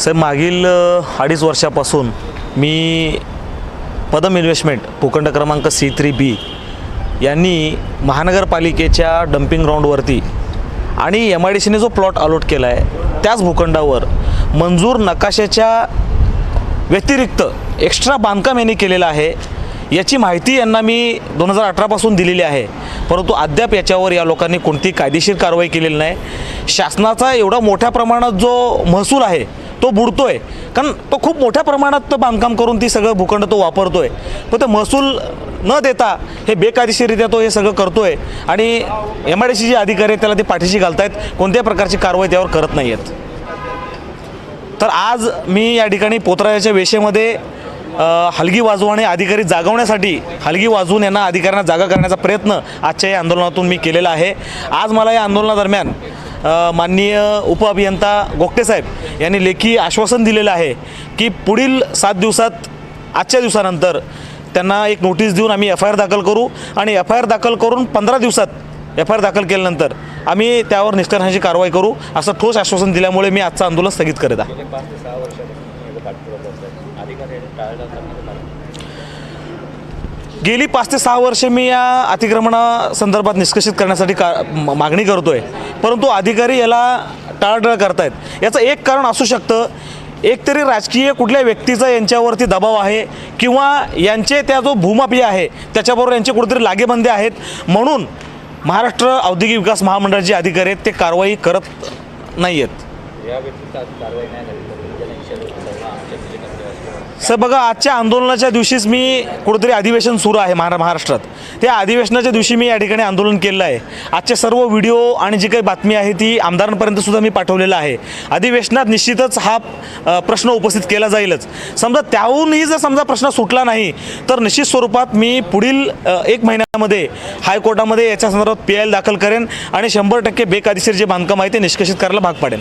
साहेब मागील 2.5 वर्षापासून मी पदम इन्व्हेस्टमेंट भूखंड क्रमांक C3B यांनी महानगरपालिकेच्या डम्पिंग ग्राउंडवरती आणि MIDCने जो प्लॉट अलॉट केला आहे त्याच भूखंडावर मंजूर नकाशाच्या व्यतिरिक्त एक्स्ट्रा बांधकाम यांनी केलेलं आहे। याची माहिती यांना मी 2018 पासून दिलेली आहे, परंतु अद्याप याच्यावर या लोकांनी कोणती कायदेशीर कारवाई केलेली नाही। शासनाचा एवढा मोठ्या प्रमाणात जो महसूल आहे तो बुडतोय, कारण तो खूप मोठ्या प्रमाणात बांधकाम करून ती सगळं भूखंड तो वापरतोय, पण ते महसूल न देता हे बेकायदेशीररित्या तो हे सगळं करतोय आणि MIDC जे अधिकारी आहेत त्याला ते पाठीशी घालतायत, कोणत्याही प्रकारची कारवाई त्यावर करत नाही आहेत। तर आज मी या ठिकाणी पोतराजाच्या वेशेमध्ये हलगी वाजवणे अधिकारी जागवण्यासाठी हलगी वाजवून यांना अधिकाऱ्यांना जागा करण्याचा प्रयत्न आजच्या या आंदोलनातून मी केलेला आहे। आज मला या आंदोलनादरम्यान माननीय उपअभियंता गोगटे साहेब यांनी लेखी आश्वासन दिलेलं आहे की पुढील 7 दिवसात आजच्या दिवसानंतर त्यांना एक नोटीस देऊन आम्ही FIR दाखल करू आणि FIR दाखल करून 15 दिवसात FIR दाखल केल्यानंतर आम्ही त्यावर निष्कर्षाची कारवाई करू, असं ठोस आश्वासन दिल्यामुळे मी आजचं आंदोलन स्थगित करत आहे। गेली 5 ते 6 वर्षे मी या अतिक्रमणासंदर्भात निष्कर्षित करण्यासाठी मागणी करतोय, परंतु अधिकारी याला टाळाटाळ करतायत। याचं एक कारण असू शकतं, एकतरी राजकीय कुठल्या व्यक्तीचा यांच्यावरती दबाव आहे किंवा यांचे त्या जो भूमाफिया आहे त्याच्याबरोबर यांचे कुठेतरी लागेबंदे आहेत, म्हणून महाराष्ट्र औद्योगिक विकास महामंडळाचे अधिकारी आहेत ते कारवाई करत नाही आहेत। सर बघा, आजच्या आंदोलनाच्या दिवशीच मी कुठेतरी अधिवेशन सुरू आहे महाराष्ट्रात, त्या अधिवेशनाच्या दिवशी मी या ठिकाणी आंदोलन केलं आहे। आजचे सर्व व्हिडिओ आणि जी काही बातमी आहे ती आमदारांपर्यंत सुद्धा मी पाठवलेला आहे। अधिवेशनात निश्चितच हा प्रश्न उपस्थित केला जाईलच। समजा त्याहूनही जर समजा प्रश्न सुटला नाही तर निश्चित स्वरूपात मी पुढील 1 महिन्यामध्ये हायकोर्टामध्ये याच्या संदर्भात PIL दाखल करेन आणि 100% बेकायदेशीर जे बांधकाम आहे ते निष्कर्षित करायला भाग पाडेन।